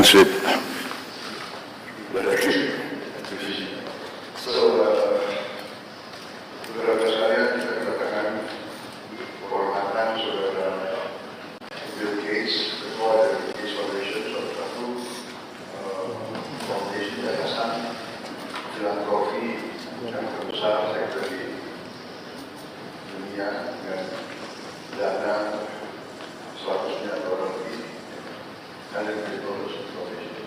translate. Saudara sekalian, kita katakan penghormatan saudara Bill Gates, ketua dari Gates Foundation, salah satu foundation yayasan filantropi yang terbesar sektor di dunia dengan dana 100 miliar dolar lebih dan lebih terus foundation.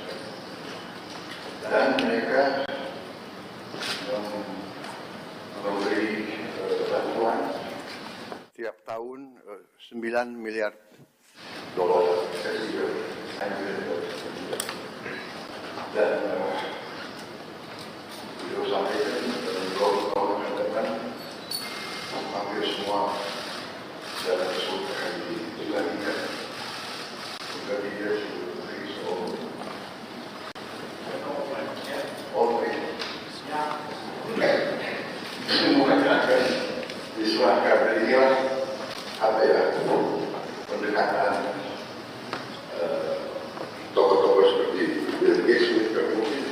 Dan mereka memberi bantuan tiap tahun 9 miliar dolar dan beliau sampaikan dalam beberapa tahun yang depan hampir semua dana tersebut akan dikembalikan kepada dia diserahkan dari inilah apa ya pendekatan tokoh-tokoh seperti Bill Gates mungkin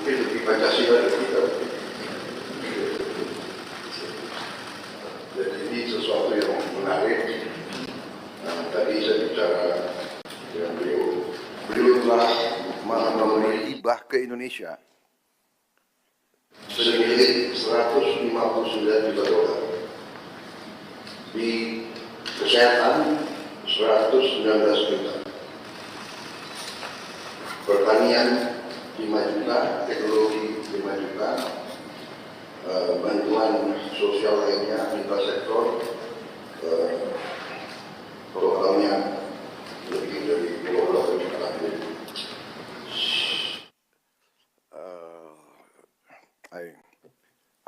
lebih Pancasila dari kita. Jadi ini sesuatu yang menarik. Tadi saya bicara dengan beliau telah memberi hibah ke Indonesia senilai 159 juta dolar, di kesehatan 119 juta, pertanian 5 juta, teknologi 5 juta, bantuan sosial lainnya lintas sektor totalnya lebih dari 12 juta.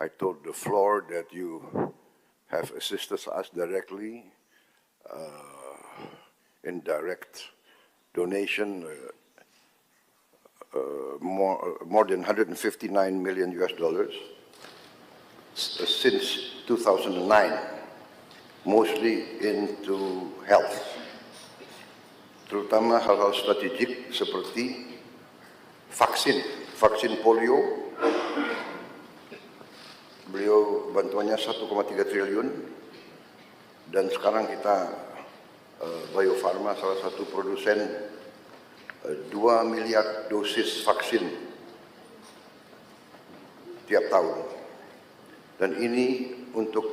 I told the floor that you have assisted us directly in direct donation, more than 159 million US dollars since 2009, mostly into health, terutama hal-hal strategik seperti vaksin polio. Beliau bantuannya 1,3 triliun, dan sekarang kita Bio Farma salah satu produsen 2 miliar dosis vaksin tiap tahun, dan ini untuk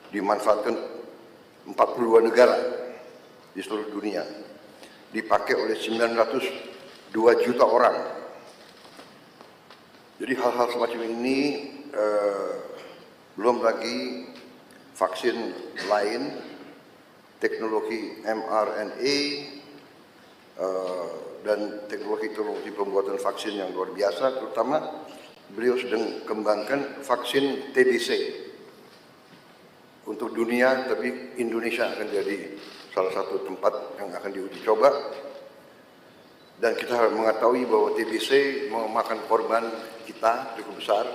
dimanfaatkan 42 negara di seluruh dunia, dipakai oleh 902 juta orang. Jadi hal-hal semacam ini, belum lagi vaksin lain, teknologi mRNA, dan teknologi pembuatan vaksin yang luar biasa. Terutama beliau sedang kembangkan vaksin TBC untuk dunia, tapi Indonesia akan jadi salah satu tempat yang akan diuji coba. Dan kita harus mengetahui bahwa TBC memakan korban kita cukup besar,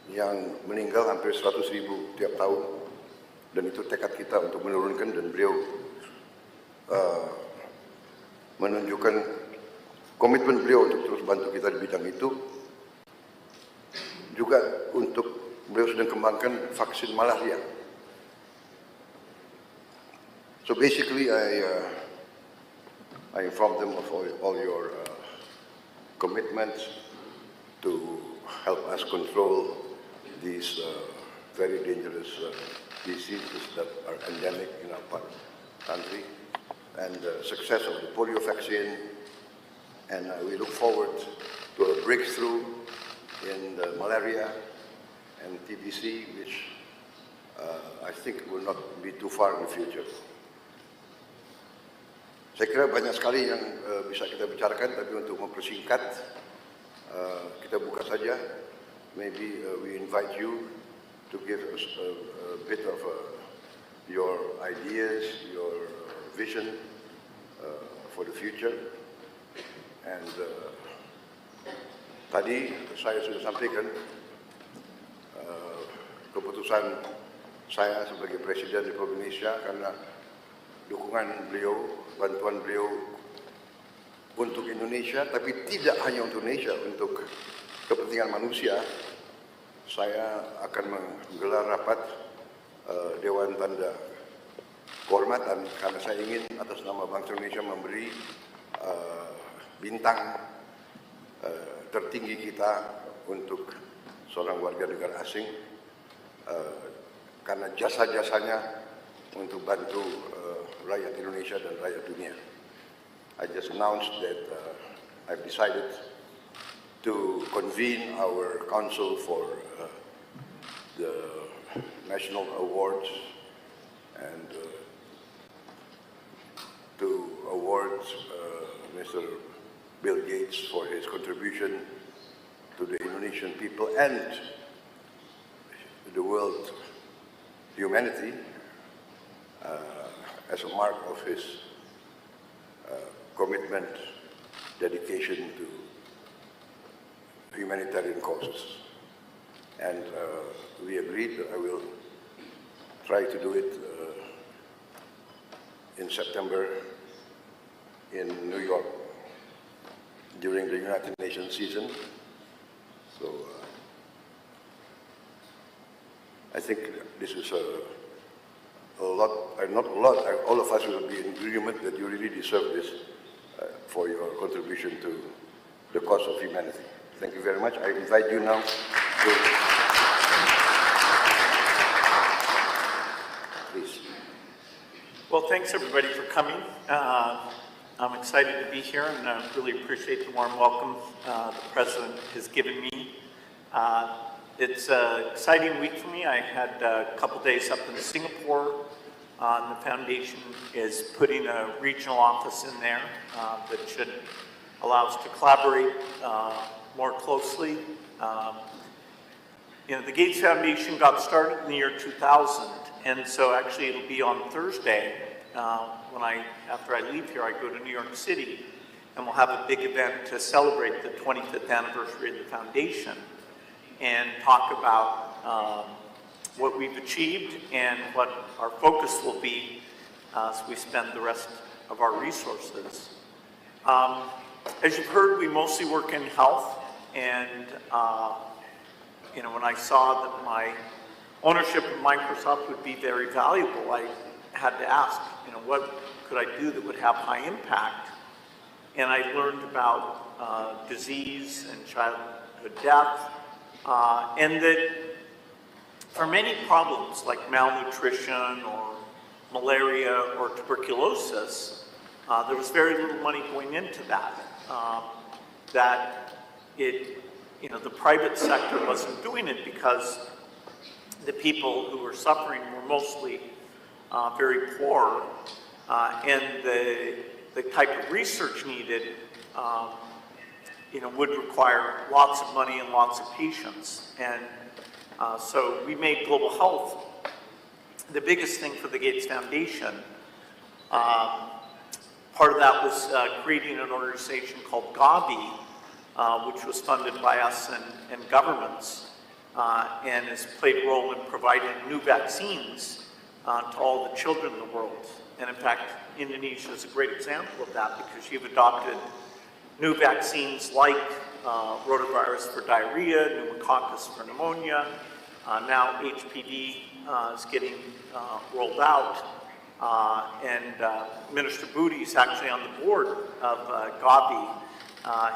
yang meninggal hampir 100.000 tiap tahun, dan itu tekad kita untuk menurunkan, dan beliau menunjukkan komitmen beliau untuk terus bantu kita di bidang itu. Juga untuk beliau sedang kembangkan vaksin malaria. So basically I informed them of all your commitments to help us control these very dangerous diseases that are endemic in our country, and the success of the polio vaccine. And we look forward to a breakthrough in the malaria and TBC, which I think will not be too far in the future. Saya kira banyak sekali yang bisa kita bicarakan, tapi untuk mempersingkat, kita buka saja. Maybe we invite you to give us a bit of your ideas, your vision for the future. And tadi saya sudah sampaikan keputusan saya sebagai Presiden Republik Indonesia, karena dukungan beliau, bantuan beliau untuk Indonesia, tapi tidak hanya untuk Indonesia, untuk kepentingan manusia. Saya akan menggelar rapat Dewan Tanda Kehormatan karena saya ingin atas nama bangsa Indonesia memberi bintang tertinggi kita untuk seorang warga negara asing karena jasa-jasanya untuk bantu rakyat Indonesia dan rakyat dunia. I just announced that I've decided to convene our council for the national awards and to award Mr. Bill Gates for his contribution to the Indonesian people and the world humanity as a mark of his commitment, dedication to humanitarian causes. And we agreed that I will try to do it in September in New York during the United Nations season. So I think this is a lot, not a lot, all of us will be in agreement that you really deserve this for your contribution to the cause of humanity. Thank you very much. I invite you now to... Please. Well, thanks everybody for coming. I'm excited to be here and I really appreciate the warm welcome the President has given me. It's an exciting week for me. I had a couple days up in Singapore. The foundation is putting a regional office in there that should allow us to collaborate more closely. You know, the Gates Foundation got started in the year 2000, and so actually it'll be on Thursday after I leave here, I go to New York City, and we'll have a big event to celebrate the 25th anniversary of the foundation and talk about what we've achieved and what our focus will be as we spend the rest of our resources. As you've heard, we mostly work in health, and you know, when I saw that my ownership of Microsoft would be very valuable, I had to ask, you know, what could I do that would have high impact? And I learned about disease and childhood death, and that for many problems like malnutrition or malaria or tuberculosis, there was very little money going into that. You know, the private sector wasn't doing it because the people who were suffering were mostly very poor, and the type of research needed, you know, would require lots of money and lots of patience. And so we made global health the biggest thing for the Gates Foundation. Part of that was creating an organization called Gavi, which was funded by us and governments, and has played a role in providing new vaccines to all the children in the world. And in fact, Indonesia is a great example of that because you've adopted new vaccines like rotavirus for diarrhea, pneumococcus for pneumonia. Now HPV is getting rolled out. And Minister Budi is actually on the board of Gavi.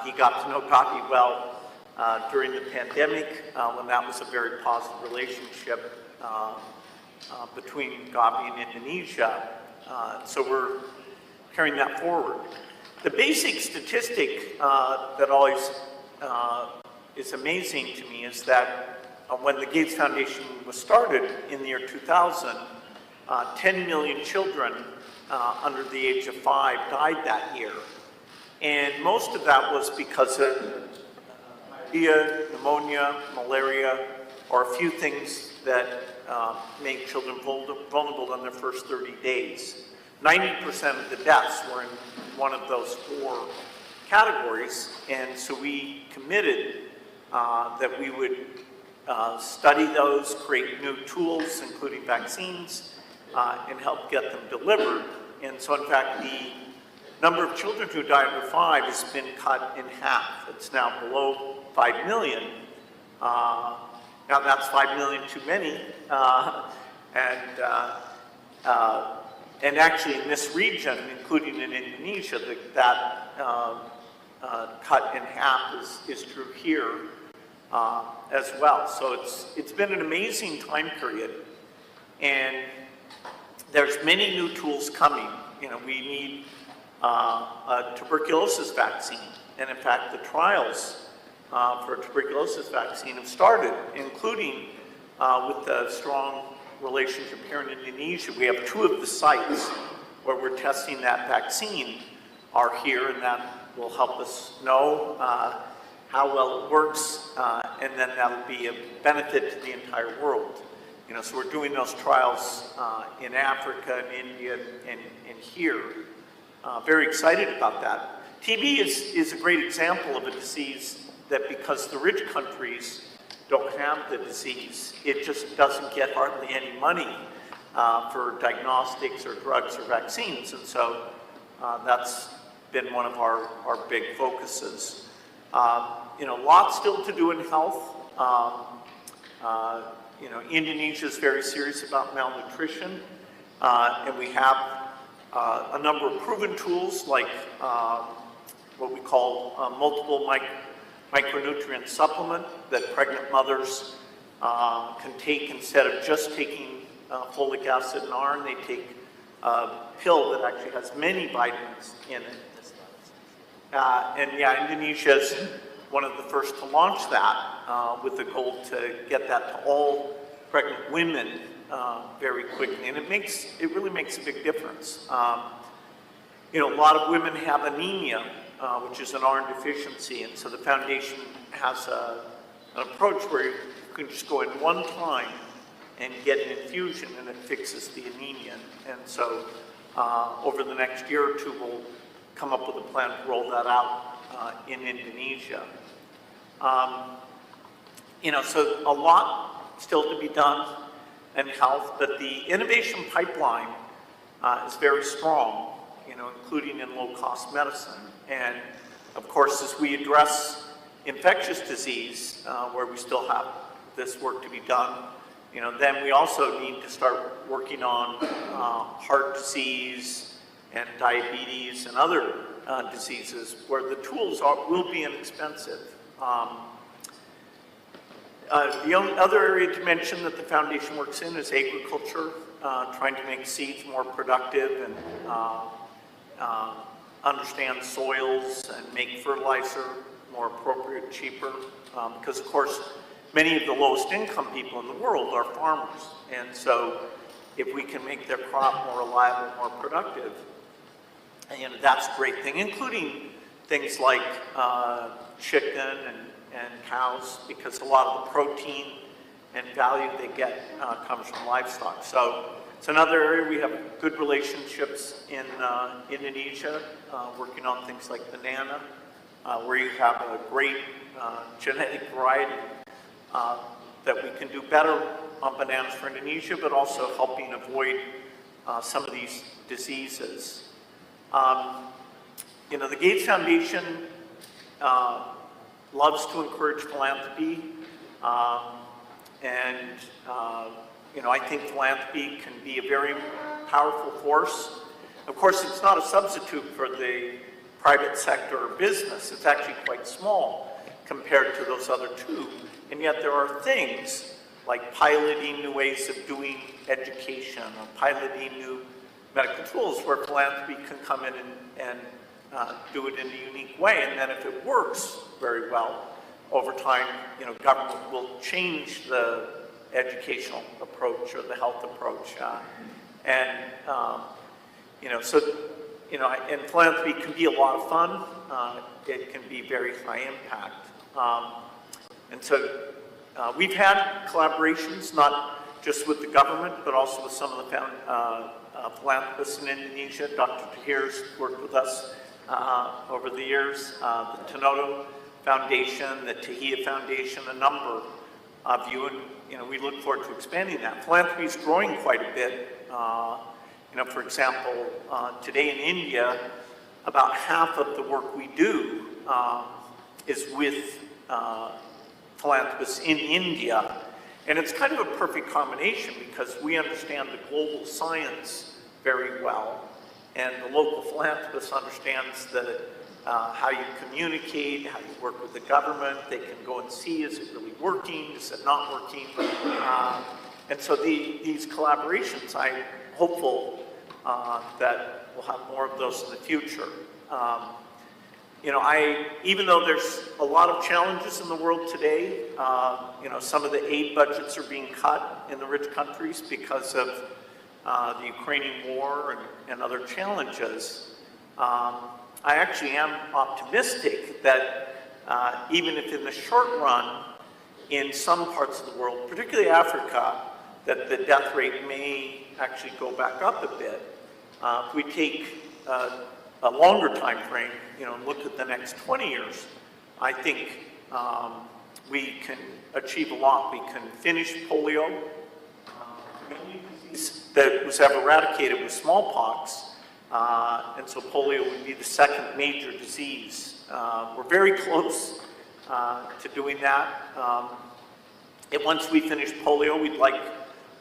He got to know Gavi well during the pandemic when that was a very positive relationship between Gavi and Indonesia. So we're carrying that forward. The basic statistic that always is amazing to me is that when the Gates Foundation was started in the year 2000, 10 million children under the age of 5 died that year. And most of that was because of diarrhea, pneumonia, malaria, or a few things that make children vulnerable in their first 30 days. 90% of the deaths were in one of those 4 categories, and so we committed that we would study those, create new tools, including vaccines, and help get them delivered. And so in fact, the number of children who die under 5 has been cut in half. It's now below 5 million. Now that's 5 million too many. And actually in this region, including in Indonesia, that cut in half is true here as well. So it's been an amazing time period, and there's many new tools coming. You know, we need a tuberculosis vaccine, and in fact the trials for a tuberculosis vaccine have started, including with the strong relationship here in Indonesia. We have 2 of the sites where we're testing that vaccine are here, and that will help us know how well it works, and then that'll be a benefit to the entire world. You know, so we're doing those trials in Africa and India and here. Very excited about that. TB is a great example of a disease that, because the rich countries don't have the disease, it just doesn't get hardly any money for diagnostics or drugs or vaccines, and so that's been one of our big focuses. You know, lots still to do in health. You know, Indonesia is very serious about malnutrition, and we have a number of proven tools like what we call multiple micronutrient supplement that pregnant mothers can take instead of just taking folic acid and iron. They take a pill that actually has many vitamins in it. And yeah, Indonesia is one of the first to launch that with the goal to get that to all pregnant women very quickly. And it really makes a big difference. You know, a lot of women have anemia, which is an iron deficiency, and so the foundation has an approach where you can just go in one time and get an infusion, and it fixes the anemia. And so over the next year or 2, we'll come up with a plan to roll that out in Indonesia. You know, so a lot still to be done in health, but the innovation pipeline is very strong, you know, including in low-cost medicine. And of course, as we address infectious disease, where we still have this work to be done, you know, then we also need to start working on heart disease and diabetes and other diseases where the tools will be inexpensive. The only other area to mention that the foundation works in is agriculture, trying to make seeds more productive and understand soils and make fertilizer more appropriate, cheaper, because of course many of the lowest income people in the world are farmers, and so if we can make their crop more reliable, more productive, and that's a great thing, including things like chicken and cows, because a lot of the protein and value they get comes from livestock. So it's another area we have good relationships in Indonesia, working on things like banana, where you have a great genetic variety that we can do better on bananas for Indonesia, but also helping avoid some of these diseases. You know, the Gates Foundation loves to encourage philanthropy, and you know, I think philanthropy can be a very powerful force. Of course, it's not a substitute for the private sector or business. It's actually quite small compared to those other 2. And yet there are things like piloting new ways of doing education or piloting new medical tools where philanthropy can come in and do it in a unique way. And then if it works very well, over time, you know, government will change the educational approach or the health approach. You know, so, you know, and philanthropy can be a lot of fun. It can be very high impact. And so we've had collaborations, not just with the government, but also with some of the philanthropists in Indonesia. Dr. Tahir's worked with us over the years, the Tanodo Foundation, the Tahia Foundation, a number of you, and you know, we look forward to expanding that. Philanthropy is growing quite a bit, For example, today in India, about half of the work we do is with philanthropists in India. And it's kind of a perfect combination because we understand the global science very well, and the local philanthropist understands how you communicate, how you work with the government. They can go and see, is it really working, is it not working? And so these collaborations, I'm hopeful that we'll have more of those in the future. Even though there's a lot of challenges in the world today, some of the aid budgets are being cut in the rich countries because of the Ukrainian war and other challenges. I actually am optimistic that even if in the short run, in some parts of the world, particularly Africa, that the death rate may actually go back up a bit. If we take a longer time frame, and look at the next 20 years, I think we can achieve a lot. We can finish polio, that was ever eradicated with smallpox, and so polio would be the second major disease. We're very close to doing that. And once we finish polio, we'd like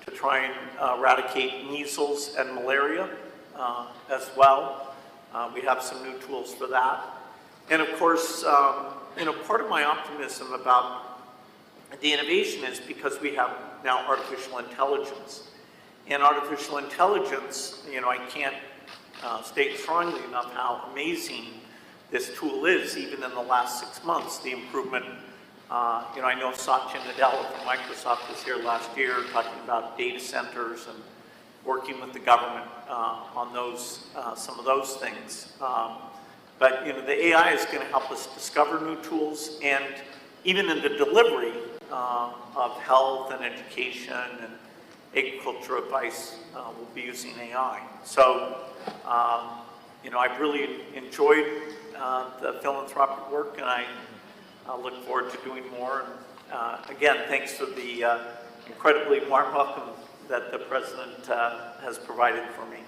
to try and eradicate measles and malaria as well. We have some new tools for that. And of course, part of my optimism about the innovation is because we have now artificial intelligence. And artificial intelligence, I can't state strongly enough how amazing this tool is, even in the last 6 months. The improvement, I know Satya Nadella from Microsoft was here last year talking about data centers and working with the government on those, some of those things. But the AI is going to help us discover new tools, and even in the delivery of health and education and agriculture advice, we'll be using AI. So, I've really enjoyed the philanthropic work, and I look forward to doing more. And again, thanks for the incredibly warm welcome that the President has provided for me.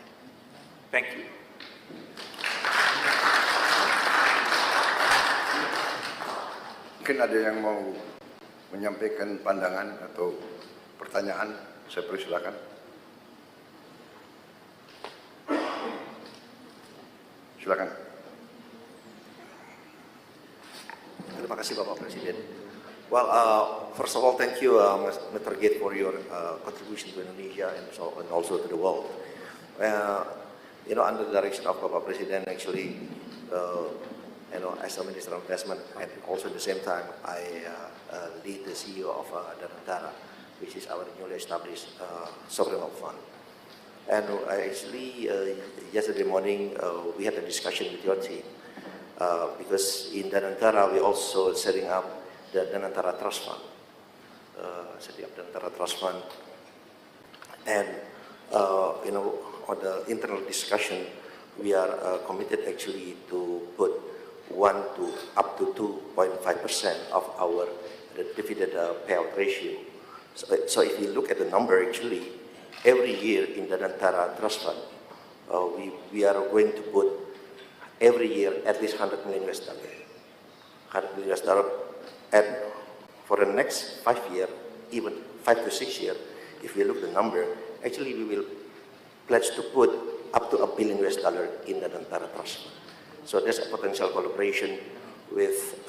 Thank you. Mungkin ada yang mau menyampaikan pandangan atau pertanyaan, saya persilakan. Silakan. Terima kasih Bapak Presiden. Well, first of all, thank you, Mr. Gates, for your contribution to Indonesia and also to the world. Under the direction of Bapak Presiden, actually, as a Minister of Investment, and also at the same time, I lead the CEO of Dengan, which is our newly established sovereign wealth fund. And actually, yesterday morning, we had a discussion with your team, because in Dengan we also setting up the Dengan Trust Fund, and on the internal discussion, we are committed actually to put 1 to up to 2.5% of our dividend payout ratio. So if you look at the number, actually, every year in the Dengan Trust Fund, we are going to put every year at least $100 million. $100 million. And for the next 5 years, even 5 to 6 years, if we look at the number, actually we will pledge to put up to $1 billion in the Dengan Trust Fund. So there's a potential collaboration with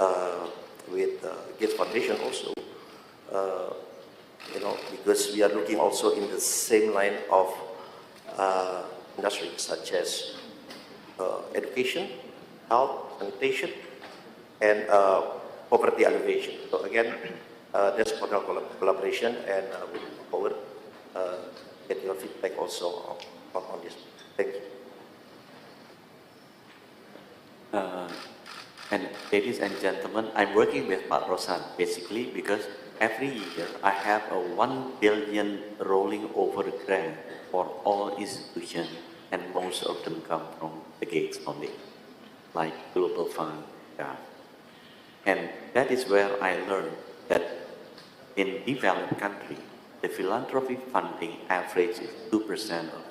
Gates Foundation also, because we are looking also in the same line of industries such as education, health, sanitation, and poverty alleviation. So again, there's potential collaboration, and we look forward get your feedback also on this. Thank you. And ladies and gentlemen, I'm working with Pak Rosan basically because every year I have a 1 billion rolling over grant for all institutions, and most of them come from the Gates only, like Global Fund. Yeah. And that is where I learned that in developed country, the philanthropy funding average is 2% of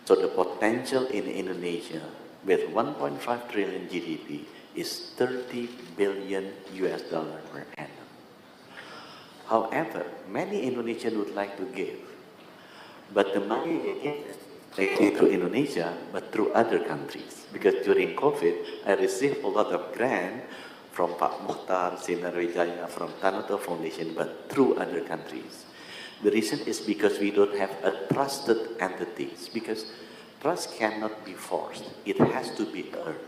So the potential in Indonesia with 1.5 trillion GDP is 30 billion US dollar per annum. However, many Indonesians would like to give, but the money they get is through Indonesia, but through other countries. Because during COVID, I received a lot of grant from Pak Mukhtar, Sinar Wijaya, from Tanoto Foundation, but through other countries. The reason is because we don't have a trusted entities, because trust cannot be forced. It has to be earned.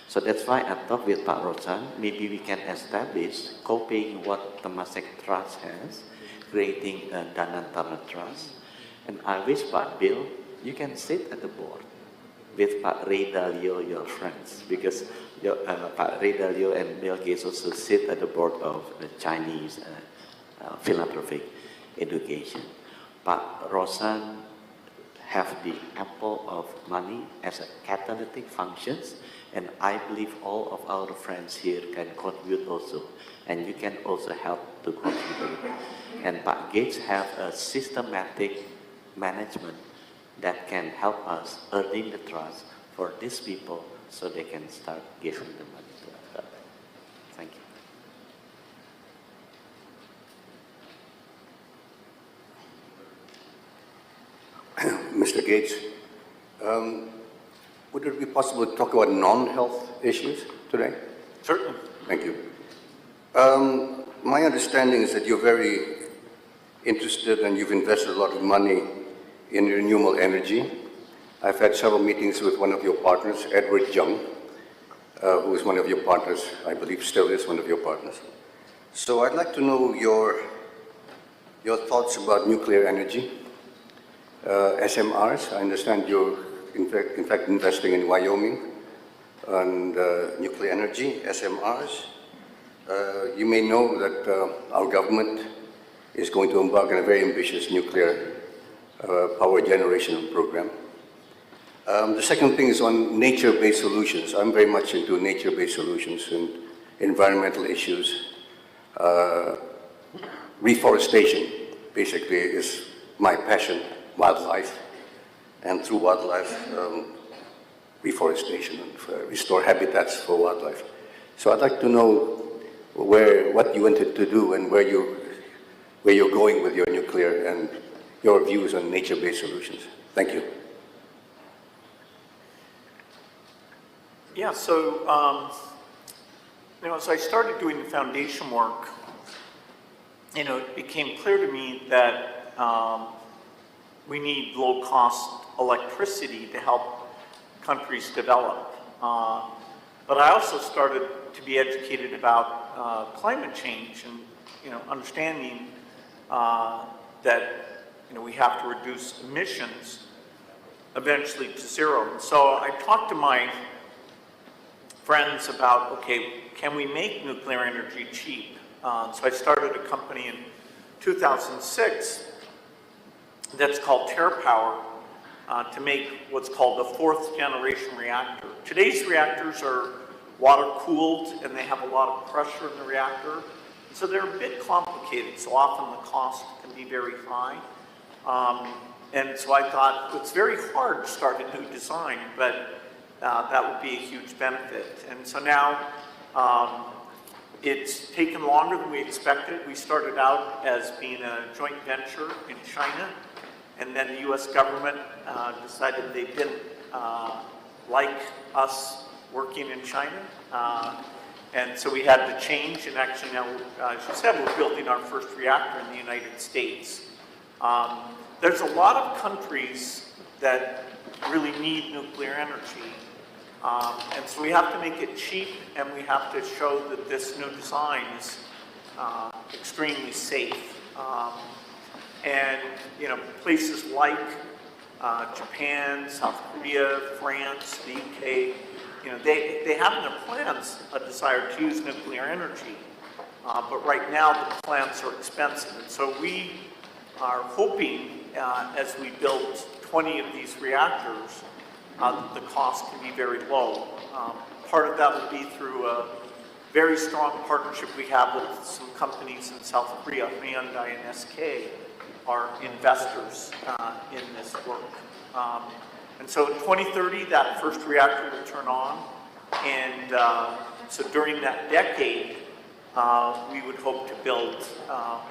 So that's why I talked with Pak Rosan, maybe we can establish, copying what Temasek Trust has, creating a Danantara Trust. And I wish Pak Bill, you can sit at the board with Pak Ray Dalio, your friends, because Pak Ray Dalio and Bill Gates also sit at the board of the Chinese philanthropic education. Pak Rosan have the ample of money as a catalytic functions, and I believe all of our friends here can contribute also, and you can also help to contribute. And Pak Gates have a systematic management that can help us earning the trust for these people so they can start giving the money to us. Thank you. Mr. Gates, would it be possible to talk about non-health issues today? Certainly. Thank you. My understanding is that you're very interested and you've invested a lot of money in renewable energy. I've had several meetings with one of your partners, Edward Young, who is one of your partners, I believe still is one of your partners. So I'd like to know your thoughts about nuclear energy, SMRs. I understand you're in fact investing in Wyoming and nuclear energy, SMRs. You may know that our government is going to embark on a very ambitious nuclear power generation program. The second thing is on nature-based solutions. I'm very much into nature-based solutions and environmental issues. Reforestation, basically, is my passion, wildlife, and through wildlife, reforestation and restore habitats for wildlife. So I'd like to know what you wanted to do and where you're going with your nuclear and your views on nature-based solutions. Thank you. Yeah, so, as I started doing the foundation work, it became clear to me that we need low-cost electricity to help countries develop. But I also started to be educated about climate change and, understanding that we have to reduce emissions eventually to zero. And so I talked to my friends about, okay, can we make nuclear energy cheap? So I started a company in 2006 that's called TerraPower to make what's called the 4th generation reactor. Today's reactors are water cooled and they have a lot of pressure in the reactor. So they're a bit complicated, so often the cost can be very high. And so I thought, it's very hard to start a new design, but that would be a huge benefit. And so now it's taken longer than we expected. We started out as being a joint venture in China, and then the US government decided they didn't like us working in China. And so we had to change, and actually now, as you said, we're building our first reactor in the United States. There's a lot of countries that really need nuclear energy. And so we have to make it cheap, and we have to show that this new design is extremely safe. And places like Japan, South Korea, France, the UK, they have in their plans a desire to use nuclear energy. But right now the plants are expensive. And so we are hoping as we build 20 of these reactors, the cost can be very low. Part of that will be through a very strong partnership we have with some companies in South Korea. Hyundai and SK are investors in this work. And so in 2030, that first reactor will turn on. And so during that decade, we would hope to build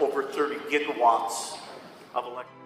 over 30 gigawatts of electricity.